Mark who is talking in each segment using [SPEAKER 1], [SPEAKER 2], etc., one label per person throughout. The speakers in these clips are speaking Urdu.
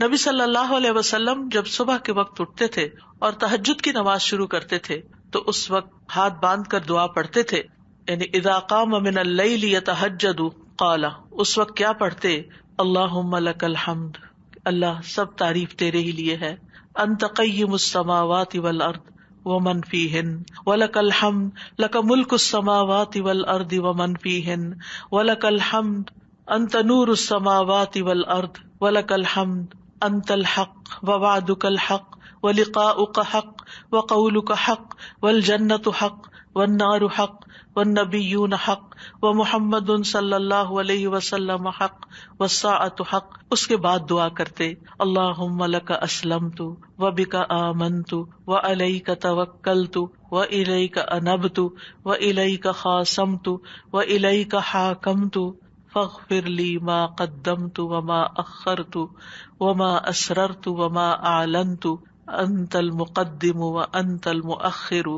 [SPEAKER 1] نبی صلی اللہ علیہ وسلم جب صبح کے وقت اٹھتے تھے اور تہجد کی نماز شروع کرتے تھے تو اس وقت ہاتھ باندھ کر دعا پڑھتے تھے. یعنی اذا قام من اللیل یتہجد قال، اس وقت کیا پڑھتے؟ اللہم لک الحمد، اللہ سب تعریف تیرے ہی لیے ہے. انت قیم السماوات والارض ومن فیہن ولک الحمد لک ملک السماوات والارض ومن فیہن ولک الحمد انت نور السماوات والارض ولک الحمد انت الحق ووعدک الحق ولقاؤک حق وقولک حق والجنۃ حق والنار حق والنبیون حق ومحمد صلی اللہ علیہ وسلم حق والساعۃ حق. اس کے بعد دعا کرتے اللہم لک اسلمت وبک آمنت وعلیک توکلت والیک انبت والیک خاصمت والیک حاکمت فاغفر لی ما قدمت وما اخرت وما اسررت وما اعلنت انت المقدم وانت المؤخر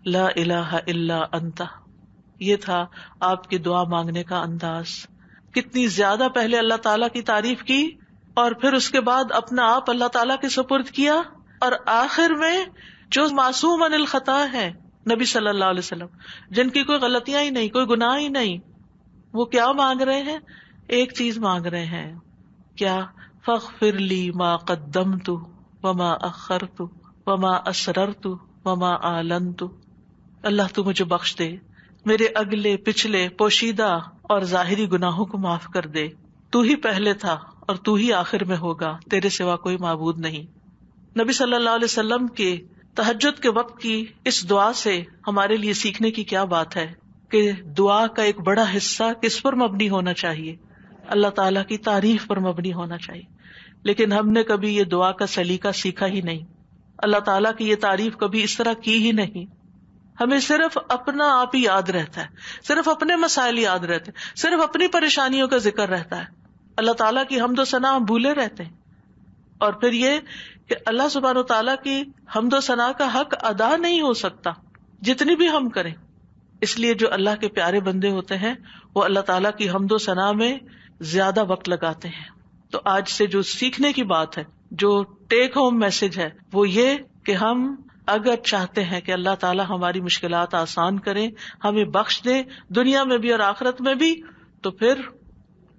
[SPEAKER 1] لا الہ الا انت. یہ تھا آپ کی دعا مانگنے کا انداز. کتنی زیادہ پہلے اللہ تعالیٰ کی تعریف کی اور پھر اس کے بعد اپنا آپ اللہ تعالیٰ کے سپرد کیا، اور آخر میں جو معصوم عن الخطا ہے نبی صلی اللہ علیہ وسلم، جن کی کوئی غلطیاں ہی نہیں، کوئی گناہ ہی نہیں، وہ کیا مانگ رہے ہیں؟ ایک چیز مانگ رہے ہیں، کیا؟ فاغفر لی ما قدمت وما اخرت وما اسررت وما اعلنت. اللہ تو مجھے بخش دے، میرے اگلے پچھلے پوشیدہ اور ظاہری گناہوں کو معاف کر دے. تو ہی پہلے تھا اور تو ہی آخر میں ہوگا، تیرے سوا کوئی معبود نہیں. نبی صلی اللہ علیہ وسلم کے تہجد کے وقت کی اس دعا سے ہمارے لیے سیکھنے کی کیا بات ہے کہ دعا کا ایک بڑا حصہ کس پر مبنی ہونا چاہیے؟ اللہ تعالیٰ کی تعریف پر مبنی ہونا چاہیے. لیکن ہم نے کبھی یہ دعا کا سلیقہ سیکھا ہی نہیں، اللہ تعالیٰ کی یہ تعریف کبھی اس طرح کی ہی نہیں. ہمیں صرف اپنا آپ ہی یاد رہتا ہے، صرف اپنے مسائل یاد رہتے ہیں، صرف اپنی پریشانیوں کا ذکر رہتا ہے. اللہ تعالیٰ کی حمد و ثنا ہم بھولے رہتے ہیں. اور پھر یہ کہ اللہ سبحانہ و تعالیٰ کی حمد و ثنا کا حق ادا نہیں ہو سکتا جتنی بھی ہم کریں. اس لیے جو اللہ کے پیارے بندے ہوتے ہیں وہ اللہ تعالیٰ کی حمد و ثنا میں زیادہ وقت لگاتے ہیں. تو آج سے جو سیکھنے کی بات ہے، جو ٹیک ہوم میسج ہے، وہ یہ کہ ہم اگر چاہتے ہیں کہ اللہ تعالیٰ ہماری مشکلات آسان کریں، ہمیں بخش دے دنیا میں بھی اور آخرت میں بھی، تو پھر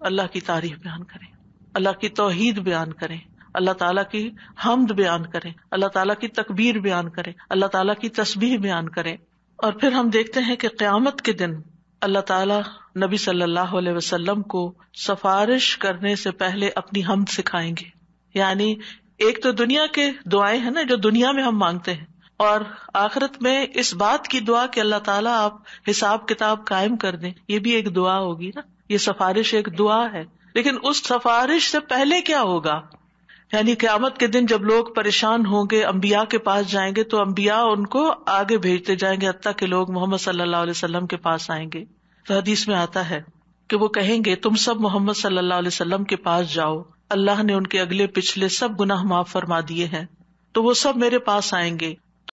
[SPEAKER 1] اللہ کی تعریف بیان کریں، اللہ کی توحید بیان کریں، اللہ تعالیٰ کی حمد بیان کریں، اللہ تعالیٰ کی تکبیر بیان کریں، اللہ تعالیٰ کی تسبیح بیان کریں. اور پھر ہم دیکھتے ہیں کہ قیامت کے دن اللہ تعالیٰ نبی صلی اللہ علیہ وسلم کو سفارش کرنے سے پہلے اپنی حمد سکھائیں گے. یعنی ایک تو دنیا کے دعائیں ہیں نا جو دنیا میں ہم مانگتے ہیں، اور آخرت میں اس بات کی دعا کہ اللہ تعالیٰ آپ حساب کتاب قائم کر دیں، یہ بھی ایک دعا ہوگی نا. یہ سفارش ایک دعا ہے، لیکن اس سفارش سے پہلے کیا ہوگا؟ یعنی قیامت کے دن جب لوگ پریشان ہوں گے، انبیاء کے پاس جائیں گے تو انبیاء ان کو آگے بھیجتے جائیں گے حتیٰ کہ لوگ محمد صلی اللہ علیہ وسلم کے پاس آئیں گے. تو حدیث میں آتا ہے کہ وہ کہیں گے تم سب محمد صلی اللہ علیہ وسلم کے پاس جاؤ، اللہ نے ان کے اگلے پچھلے سب گناہ معاف فرما دیے ہیں. تو وہ سب میرے پاس آئیں گے